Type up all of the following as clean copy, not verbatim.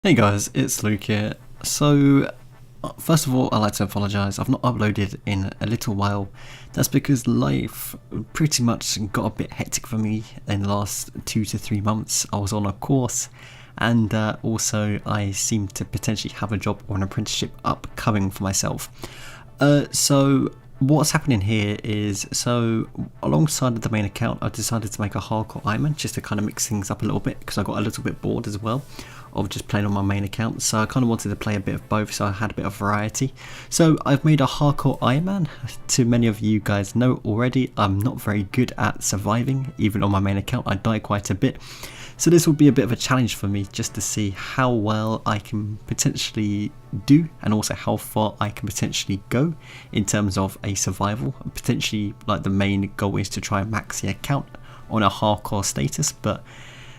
Hey guys, it's Luke here. So, first of all, I'd like to apologise. I've not uploaded in a little while. That's because life pretty much got a bit hectic for me in the last 2 to 3 months. I was on a course, and also I seem to potentially have a job or an apprenticeship upcoming for myself. So what's happening here is, alongside of the main account, I decided to make a hardcore Ironman just to kind of mix things up a little bit because I got a little bit bored as well of just playing on my main account, so I kind of wanted to play a bit of both, so I had a bit of variety. So I've made a hardcore Ironman. To many of you guys know already, I'm not very good at surviving. Even on my main account I die quite a bit, so this will be a bit of a challenge for me just to see how well I can potentially do and also how far I can potentially go in terms of a survival. Potentially, like, the main goal is to try and max the account on a hardcore status, but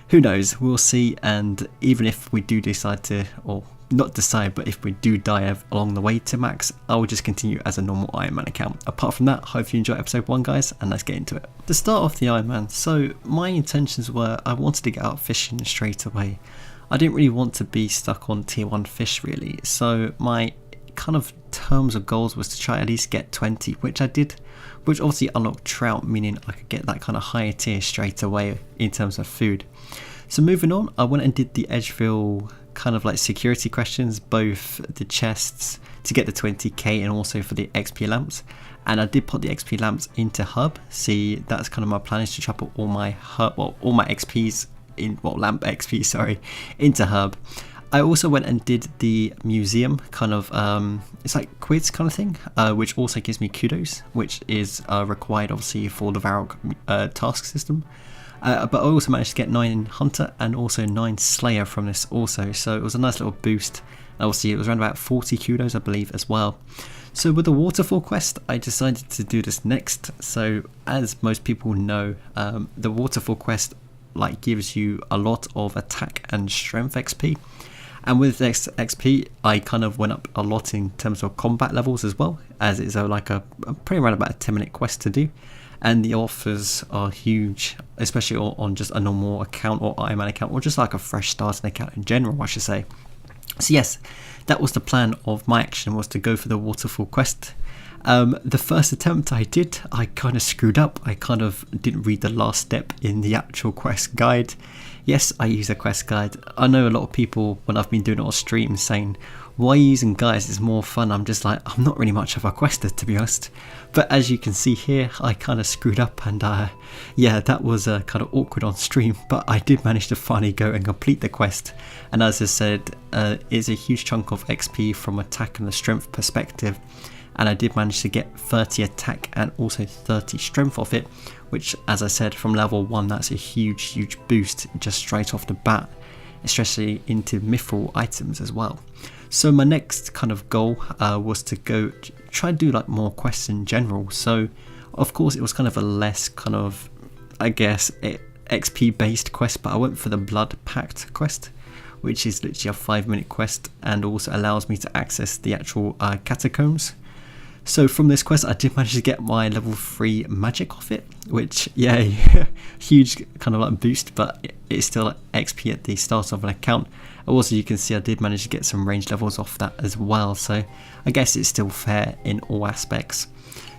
who knows, we'll see. And even if we do decide to, or not decide, but if we do die along the way to max, I will just continue as a normal Ironman account. Apart from that, hope you enjoy episode 1 guys, and let's get into it. To start off the Ironman, so my intentions were I wanted to get out fishing straight away. I didn't really want to be stuck on tier 1 fish really, so my kind of terms of goals was to try at least get 20, which I did, which obviously unlocked trout, meaning I could get that kind of higher tier straight away in terms of food. So moving on, I went and did the Edgeville kind of like security questions, both the chests to get the 20k and also for the XP lamps. And I did put the XP lamps into hub. See, that's kind of my plan, is to try put all my hub, well, all my XPs in, well, lamp XP, sorry, into hub. I also went and did the museum kind of, it's like quiz kind of thing, which also gives me kudos, which is required obviously for the Varrock task system. But I also managed to get 9 Hunter and also 9 Slayer from this also, so it was a nice little boost. And obviously it was around about 40 kudos I believe as well. So with the Waterfall Quest, I decided to do this next. So as most people know, the Waterfall Quest like gives you a lot of attack and strength XP. And with this XP, I kind of went up a lot in terms of combat levels as well, as it's like a pretty around about a 10-minute quest to do. And the offers are huge, especially on just a normal account or Ironman account, or just like a fresh starting account in general, I should say. So yes, that was the plan of my action, was to go for the Waterfall Quest. The first attempt I did, I kind of screwed up. I kind of didn't read the last step in the actual quest guide. Yes, I use a quest guide. I know a lot of people, when I've been doing it on stream, saying, why are you using guides, it's more fun. I'm just like, I'm not really much of a quester, to be honest. But as you can see here, I kind of screwed up, and yeah, that was kind of awkward on stream, but I did manage to finally go and complete the quest. And as I said, it's a huge chunk of XP from attack and the strength perspective, and I did manage to get 30 attack and also 30 strength off it, which, as I said, from level 1, that's a huge boost just straight off the bat, especially into mithril items as well. So my next kind of goal was to go try and do like more quests in general. So of course it was kind of a less kind of, I guess, XP based quest, but I went for the Blood Pact quest, which is literally a 5-minute quest and also allows me to access the actual catacombs. So from this quest I did manage to get my level 3 magic off it, which, yeah, huge kind of like boost, but it's still XP at the start of an account. Also, you can see I did manage to get some range levels off that as well, so I guess it's still fair in all aspects.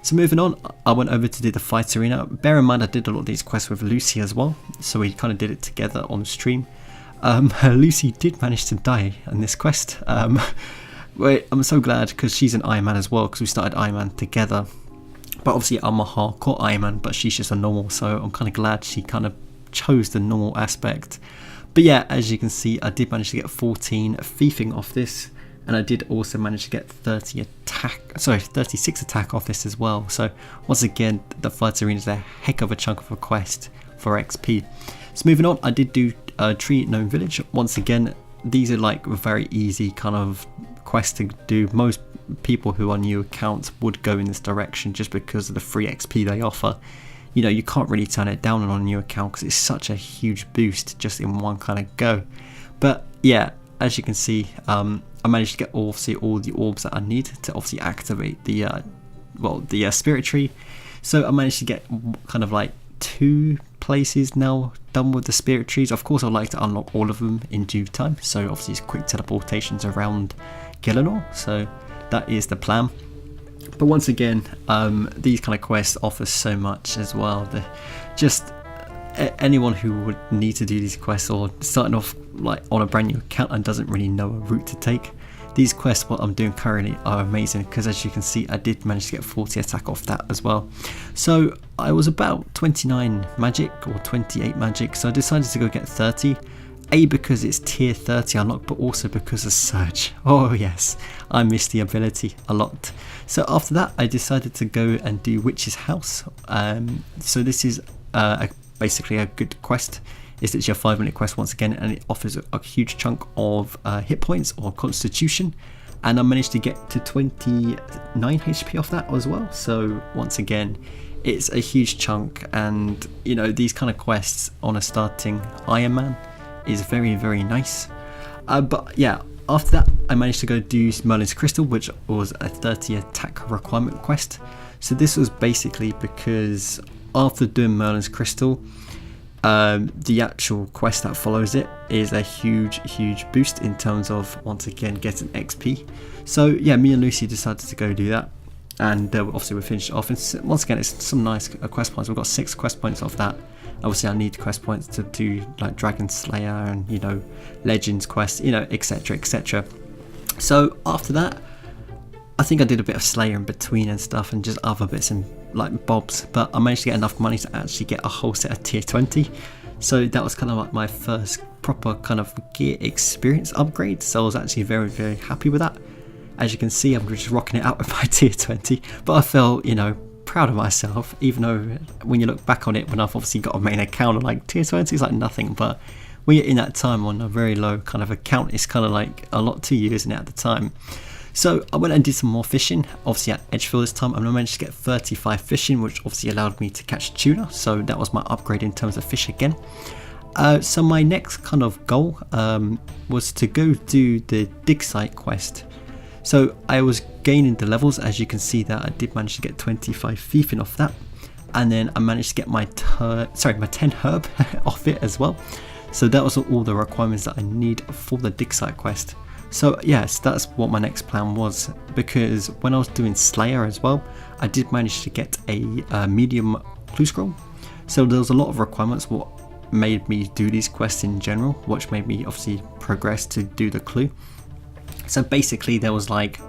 So moving on, I went over to do the fight arena. Bear in mind I did a lot of these quests with Lucy as well, so we kind of did it together on stream. Lucy did manage to die in this quest. Wait, I'm so glad, because she's an Ironman as well, because we started Ironman together. But obviously I'm a hardcore Ironman, but she's just a normal, so I'm kind of glad she kind of chose the normal aspect. But yeah, as you can see, I did manage to get 14 thieving off this, and I did also manage to get 36 attack off this as well. So once again, the fight arena is a heck of a chunk of a quest for XP. So moving on, I did do Tree Gnome Village. Once again, these are like very easy kind of quests to do. Most people who are new accounts would go in this direction just because of the free XP they offer. You know, you can't really turn it down on a new account because it's such a huge boost just in one kind of go. But yeah, as you can see, I managed to get obviously all the orbs that I need to obviously activate the spirit tree. So I managed to get kind of like 2 places now done with the spirit trees. Of course, I'd like to unlock all of them in due time, so obviously it's quick teleportations around Gielinor, so that is the plan. But once again, these kind of quests offer so much as well. Just anyone who would need to do these quests, or starting off like on a brand new account and doesn't really know a route to take, these quests, what I'm doing currently, are amazing, because as you can see, I did manage to get 40 attack off that as well. So I was about 29 magic or 28 magic, so I decided to go get 30. A, because it's tier 30 unlocked, but also because of Surge. Oh yes, I miss the ability a lot. So after that, I decided to go and do Witch's House. So this is basically a good quest. It's literally a 5-minute quest once again, and it offers a huge chunk of hit points or constitution, and I managed to get to 29 HP off that as well. So once again, it's a huge chunk, and you know, these kind of quests on a starting Ironman is very, very nice. But yeah, after that I managed to go do Merlin's Crystal, which was a 30 attack requirement quest. So this was basically because after doing Merlin's Crystal, the actual quest that follows it is a huge boost in terms of, once again, getting XP. So yeah, me and Lucy decided to go do that, and obviously we finished off. And once again, it's some nice quest points. We've got 6 quest points off that. Obviously I need quest points to do like Dragon Slayer and, you know, Legends quest, you know, etc, etc. So after that, I think I did a bit of Slayer in between and stuff, and just other bits and like bobs, but I managed to get enough money to actually get a whole set of tier 20. So that was kind of like my first proper kind of gear experience upgrade, so I was actually very, very happy with that. As you can see, I'm just rocking it out with my tier 20, but I felt, you know, proud of myself, even though when you look back on it, when I've obviously got a main account, like tier 20 is like nothing, but when you're in that time on a very low kind of account, it's kind of like a lot to you, isn't it, at the time. So I went and did some more fishing, obviously at Edgefield this time, and I managed to get 35 fishing, which obviously allowed me to catch tuna, so that was my upgrade in terms of fish again. So my next kind of goal was to go do the dig site quest. So I was gaining the levels, as you can see that I did manage to get 25 thieving off that, and then I managed to get my 10 herb off it as well. So that was all the requirements that I need for the dig site quest. So yes, that's what my next plan was, because when I was doing Slayer as well, I did manage to get a medium clue scroll. So there was a lot of requirements what made me do these quests in general, which made me obviously progress to do the clue. So basically there was like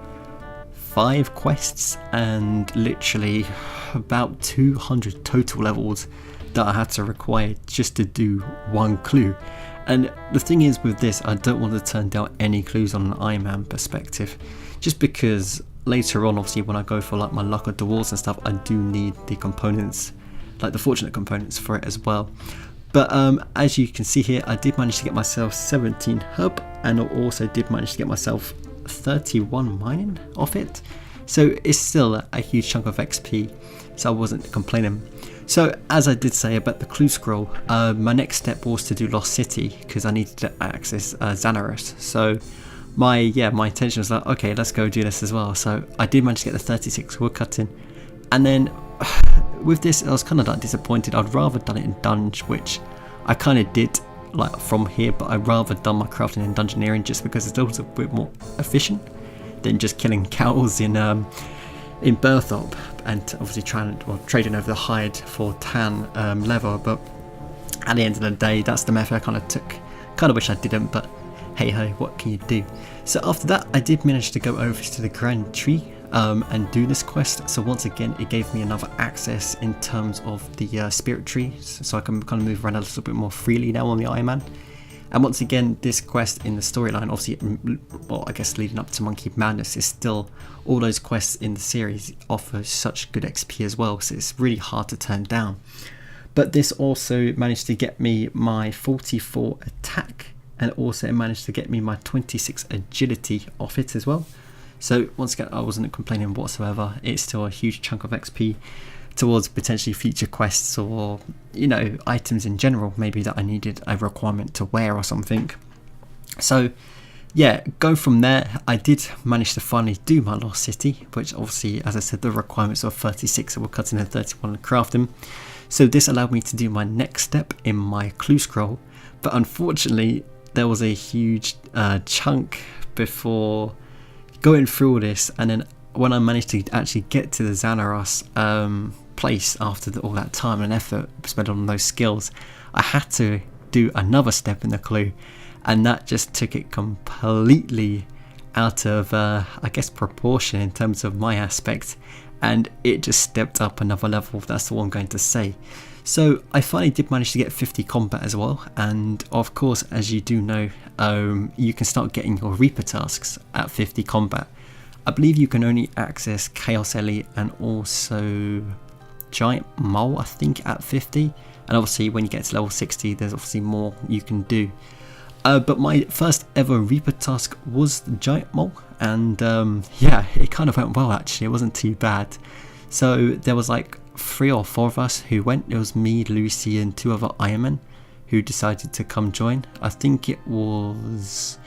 5 quests and literally about 200 total levels that I had to require just to do one clue. And the thing is with this, I don't want to turn down any clues on an Ironman perspective, just because later on, obviously when I go for like my luck of the walls and stuff, I do need the components, like the fortunate components for it as well. But as you can see here, I did manage to get myself 17 herb, and I also did manage to get myself 31 mining off it. So it's still a huge chunk of XP, so I wasn't complaining. So as I did say about the clue scroll, my next step was to do Lost City, because I needed to access Xanaros. So my intention was like, okay, let's go do this as well. So I did manage to get the 36 woodcutting, and then with this I was kind of like disappointed. I'd rather done it in Dunge, which I kind of did like from here, but I'd rather done my crafting in Dungeoneering, just because it's also a bit more efficient than just killing cows in Berthorpe, and obviously trading over the hide for tan leather. But at the end of the day, that's the method I kind of took. Kind of wish I didn't, but hey ho, what can you do? So after that, I did manage to go over to the Grand Tree and do this quest. So once again, it gave me another access in terms of the spirit trees, so I can kind of move around a little bit more freely now on the Ironman. And once again, this quest in the storyline, obviously, well, I guess leading up to Monkey Madness, is still all those quests in the series offer such good XP as well, so it's really hard to turn down. But this also managed to get me my 44 attack, and also it managed to get me my 26 agility off it as well. So once again, I wasn't complaining whatsoever. It's still a huge chunk of XP towards potentially future quests, or you know, items in general maybe that I needed a requirement to wear or something. So yeah, go from there. I did manage to finally do my Lost City, which obviously, as I said, the requirements are 36, so we're cutting in 31 and crafting. So this allowed me to do my next step in my clue scroll, but unfortunately there was a huge chunk before going through all this, and then when I managed to actually get to the Xanaros place after all that time and effort spent on those skills, I had to do another step in the clue, and that just took it completely out of I guess proportion in terms of my aspect, and it just stepped up another level. That's all I'm going to say. So I finally did manage to get 50 combat as well, and of course, as you do know, you can start getting your Reaper tasks at 50 combat. I believe you can only access Chaos Elite and also Giant Mole, I think, at 50, and obviously when you get to level 60 there's obviously more you can do. But my first ever Reaper task was the Giant Mole, and yeah, it kind of went well actually. It wasn't too bad. So there was like 3 or 4 of us who went. It was me, Lucy, and 2 other Ironmen who decided to come join. I think it was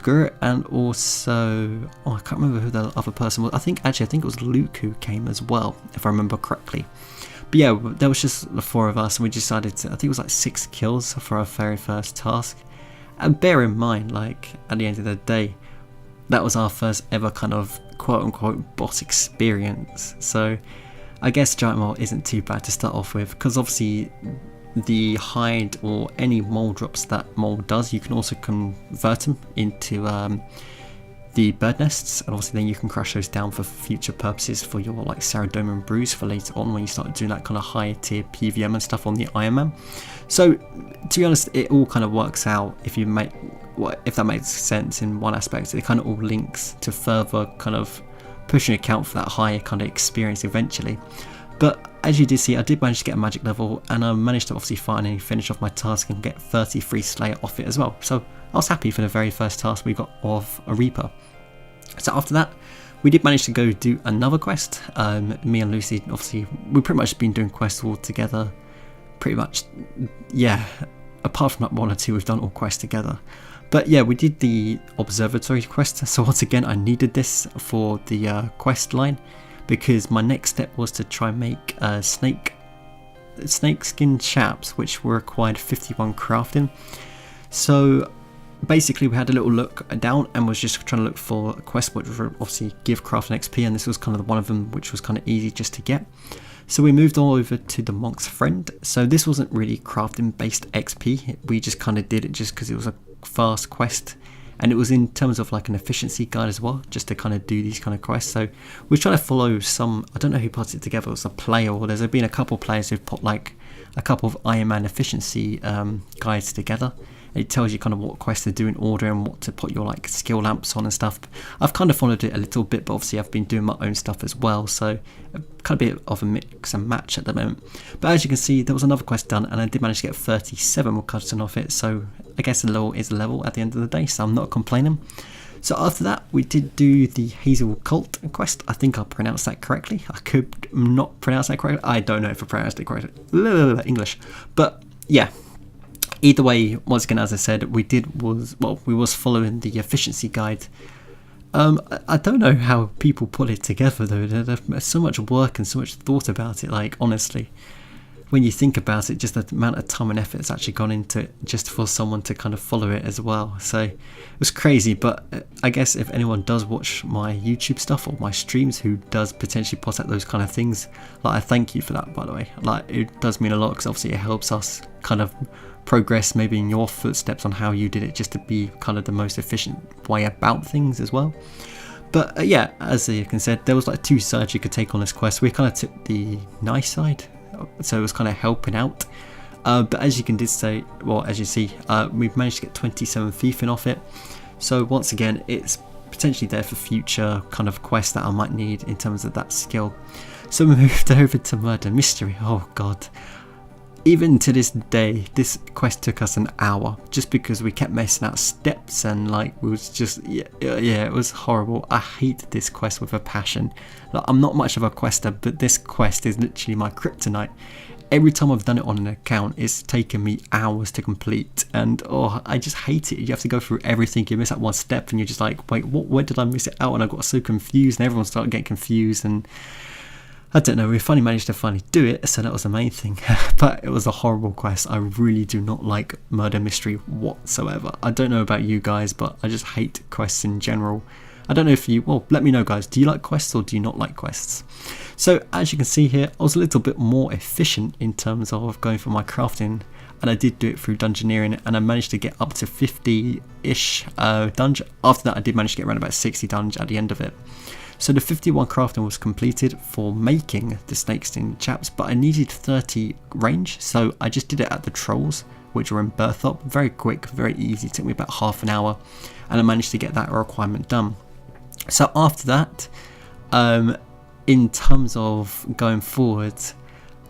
Gert, and also I can't remember who the other person was. I think it was Luke who came as well, if I remember correctly. But yeah, there was just the 4 of us, and we decided to, I think it was like 6 kills for our very first task. And bear in mind, like, at the end of the day, that was our first ever kind of quote-unquote boss experience. So I guess Giant Mole isn't too bad to start off with, because obviously the hide or any mole drops that mole does, you can also convert them into the bird nests, and obviously then you can crush those down for future purposes for your like Saradome and Bruise for later on when you start doing that kind of higher tier PVM and stuff on the Ironman. So to be honest, it all kind of works out if that makes sense in one aspect. It kind of all links to further kind of pushing account for that higher kind of experience eventually. But as you did see, I did manage to get a magic level, and I managed to obviously finally finish off my task and get 33 Slayer off it as well. So I was happy for the very first task we got of a Reaper. So after that, we did manage to go do another quest. Me and Lucy, obviously, we've pretty much been doing quests all together. Pretty much, yeah, apart from that 1 or 2, we've done all quests together. But yeah, we did the Observatory quest. So once again, I needed this for the quest line, because my next step was to try and make snake skin chaps, which were required 51 crafting. So basically we had a little look down and was just trying to look for a quest which would obviously give crafting XP, and this was kind of one of them which was kind of easy just to get. So we moved all over to the Monk's Friend. So this wasn't really crafting based XP, we just kind of did it just because it was a fast quest, and it was in terms of like an efficiency guide as well, just to kind of do these kind of quests. So we're trying to follow some, I don't know who put it together, it was a player, or there's been a couple of players who've put like a couple of Ironman efficiency guides together. It tells you kind of what quests to do in order and what to put your like skill lamps on and stuff. I've kind of followed it a little bit, but obviously I've been doing my own stuff as well, so kind of a bit of a mix and match at the moment. But as you can see, there was another quest done, and I did manage to get 37 more custom off it, so I guess the level is a level at the end of the day, so I'm not complaining. So after that, we did do the Hazel Cult quest. I think I pronounced that correctly. I could not pronounce that correctly. I don't know if I pronounced it correctly. English. But yeah. Either way, once again, as I said, we was following the efficiency guide. I don't know how people put it together though. There's so much work and so much thought about it. Like honestly, when you think about it, just the amount of time and effort that's actually gone into it just for someone to kind of follow it as well. So it was crazy. But I guess if anyone does watch my YouTube stuff or my streams who does potentially put out those kind of things, like I thank you for that, by the way. Like it does mean a lot, because obviously it helps us kind of progress maybe in your footsteps on how you did it, just to be kind of the most efficient way about things as well. But yeah, as you can said, there was like 2 sides you could take on this quest. We kind of took the nice side, so it was kind of helping out. But as you can say, well, as you see, we've managed to get 27 thieving off it. So once again, it's potentially there for future kind of quests that I might need in terms of that skill. So we moved over to Murder Mystery. Oh god. Even to this day, this quest took us an hour, just because we kept messing out steps, and like we was just yeah, it was horrible. I hate this quest with a passion. Like, I'm not much of a quester, but this quest is literally my kryptonite. Every time I've done it on an account, it's taken me hours to complete, and oh, I just hate it. You have to go through everything, you miss out one step and you're just like, wait, where did I miss it out? And I got so confused, and everyone started getting confused, and I don't know, we finally managed to do it, so that was the main thing. But it was a horrible quest. I really do not like murder mystery whatsoever. I don't know about you guys, but I just hate quests in general. I don't know if you, well, let me know guys, do you like quests or do you not like quests? So as you can see here, I was a little bit more efficient in terms of going for my crafting, and I did do it through dungeoneering, and I managed to get up to 50-ish dungeon. After that I did manage to get around about 60 dungeon at the end of it. So the 51 crafting was completed for making the snakeskin chaps, but I needed 30 range, so I just did it at the trolls, which were in Berthop. Very quick, very easy, it took me about half an hour, and I managed to get that requirement done. So after that, in terms of going forward,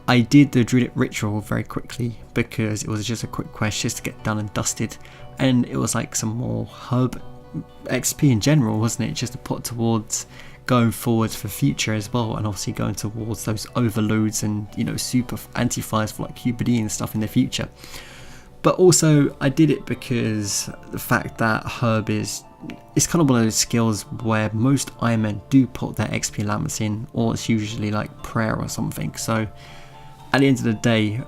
I did the Druid Ritual very quickly because it was just a quick quest just to get done and dusted, and it was like some more herb XP in general, wasn't it, just to put towards going forwards for future as well, and obviously going towards those overloads and, you know, super anti-fires for like QPD and stuff in the future. But also I did it because the fact that herb is, it's kind of one of those skills where most Ironmen do put their XP allowance in, or it's usually like prayer or something. So at the end of the day,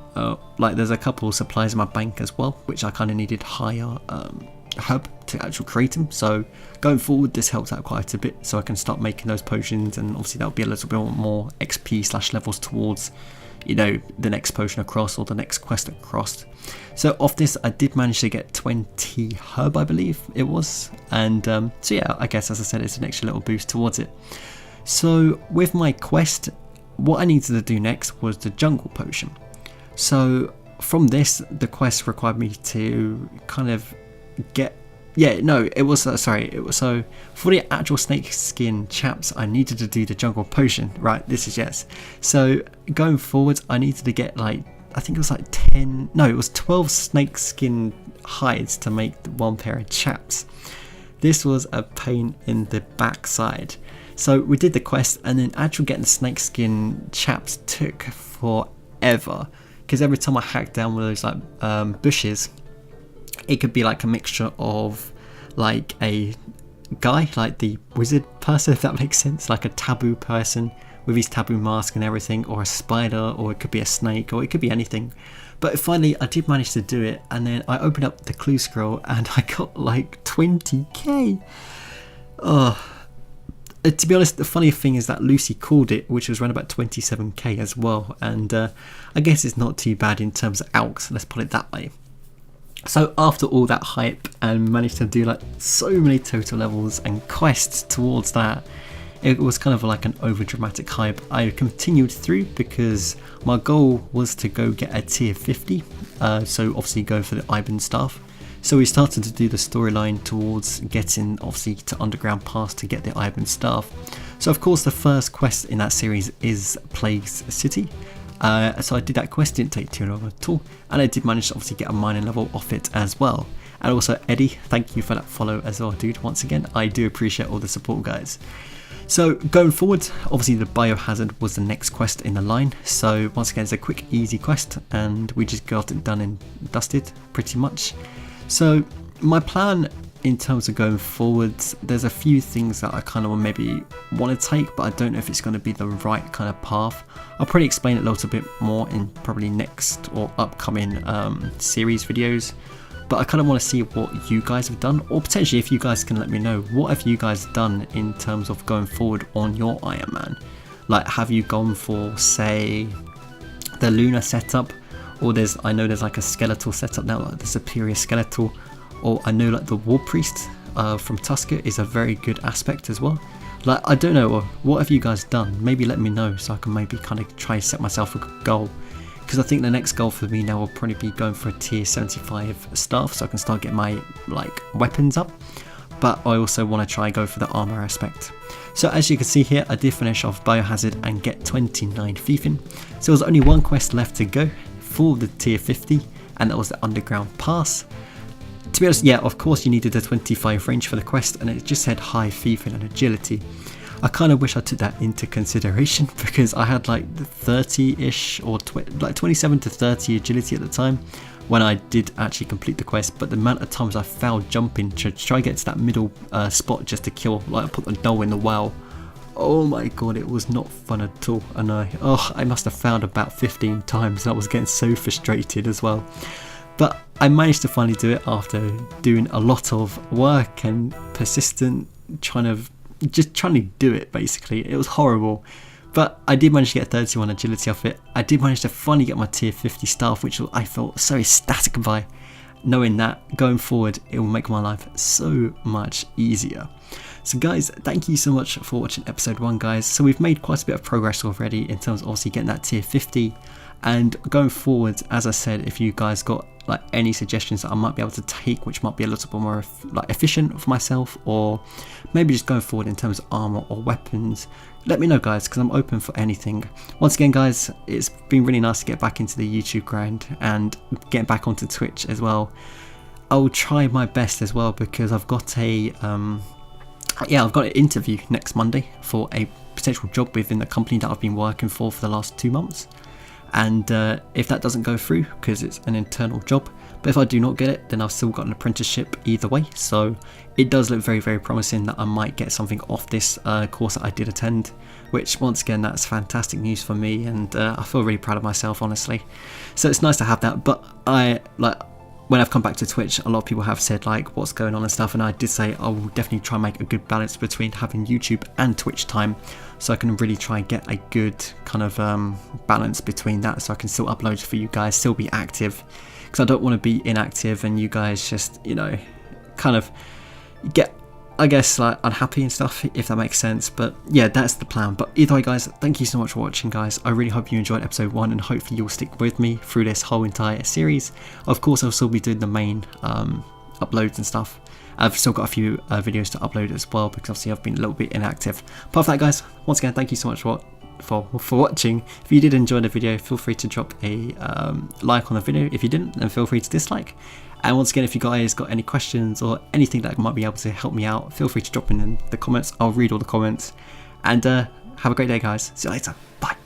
like there's a couple of supplies in my bank as well, which I kind of needed higher herb to actually create them. So going forward, this helps out quite a bit, so I can start making those potions, and obviously that'll be a little bit more XP / levels towards, you know, the next potion across or the next quest across. So off this I did manage to get 20 herb, I believe it was, and so yeah, I guess as I said, it's an extra little boost towards it. So with my quest, what I needed to do next was the jungle potion. So from this, the quest required me to kind of get, it was so for the actual snake skin chaps I needed to do the jungle potion, right? This is yes. So going forwards I needed to get like, I think it was like 12 snake skin hides to make one pair of chaps. This was a pain in the backside. So we did the quest, and then actually getting the snake skin chaps took forever, because every time I hacked down one of those like bushes, it could be like a mixture of like a guy, like the wizard person, if that makes sense, like a taboo person with his taboo mask and everything, or a spider, or it could be a snake, or it could be anything. But finally I did manage to do it, and then I opened up the clue scroll and I got like 20k. To be honest, the funny thing is that Lucy called it, which was around about 27k as well, and I guess it's not too bad in terms of alks, let's put it that way. So after all that hype and managed to do like so many total levels and quests towards that, it was kind of like an over dramatic hype. I continued through because my goal was to go get a tier 50, so obviously go for the Iban staff. So we started to do the storyline towards getting obviously to Underground Pass to get the Iban staff. So of course the first quest in that series is Plague's City. So I did that quest, didn't take too long at all, and I did manage to obviously get a mining level off it as well. And also Eddie, thank you for that follow as well, dude. Once again, I do appreciate all the support, guys. So going forward, obviously the biohazard was the next quest in the line. So once again, it's a quick, easy quest, and we just got it done and dusted pretty much. So my plan in terms of going forwards, there's a few things that I kind of maybe want to take, but I don't know if it's going to be the right kind of path. I'll probably explain it a little bit more in probably next or upcoming series videos, but I kind of want to see what you guys have done, or potentially if you guys can let me know, what have you guys done in terms of going forward on your Ironman? Like, have you gone for, say, the Lunar setup, or I know there's like a skeletal setup now, like the Superior Skeletal, or I know like the War Priest from Tusker is a very good aspect as well. Like, I don't know, what have you guys done? Maybe let me know so I can maybe kind of try and set myself a goal, because I think the next goal for me now will probably be going for a tier 75 staff so I can start getting my like weapons up, but I also want to try and go for the armor aspect. So as you can see here, I did finish off biohazard and get 29 thieving, so there's only one quest left to go for the tier 50, and that was the Underground Pass. To be honest, yeah, of course you needed a 25 range for the quest, and it just said high thieving and agility. I kind of wish I took that into consideration, because I had like 30-ish or like 27 to 30 agility at the time when I did actually complete the quest, but the amount of times I failed jumping to try to get to that middle spot just to kill, like put the doll in the well, oh my god, it was not fun at all. And I must have failed about 15 times, and I was getting so frustrated as well. But I managed to finally do it after doing a lot of work and persistent trying to do it. Basically, it was horrible. But I did manage to get 31 agility off it. I did manage to finally get my tier 50 staff, which I felt so ecstatic by, knowing that going forward it will make my life so much easier. So guys, thank you so much for watching episode 1, guys. So we've made quite a bit of progress already in terms of obviously getting that tier 50, and going forward, as I said, if you guys got like any suggestions that I might be able to take, which might be a little bit more like efficient for myself, or maybe just going forward in terms of armor or weapons, let me know, guys, because I'm open for anything. Once again, guys, it's been really nice to get back into the YouTube grind and get back onto Twitch as well. I'll try my best as well, because I've got a I've got an interview next Monday for a potential job within the company that I've been working for the last 2 months. And if that doesn't go through, because it's an internal job, but if I do not get it, then I've still got an apprenticeship either way. So it does look very, very promising that I might get something off this course that I did attend, which once again, that's fantastic news for me, and I feel really proud of myself, honestly. So it's nice to have that. But when I've come back to Twitch, a lot of people have said like what's going on and stuff, and I did say I will definitely try and make a good balance between having YouTube and Twitch time, so I can really try and get a good kind of balance between that, so I can still upload for you guys, still be active, because I don't want to be inactive and you guys just, you know, kind of get, I guess, like unhappy and stuff, if that makes sense. But yeah, that's the plan. But either way, guys, thank you so much for watching, guys. I really hope you enjoyed episode 1, and hopefully you'll stick with me through this whole entire series. Of course, I'll still be doing the main uploads and stuff. I've still got a few videos to upload as well, because obviously I've been a little bit inactive. Apart from that, guys, once again, thank you so much for watching. If you did enjoy the video, feel free to drop a like on the video. If you didn't, then feel free to dislike. And once again, if you guys got any questions or anything that might be able to help me out, feel free to drop in the comments. I'll read all the comments. And have a great day, guys. See you later. Bye.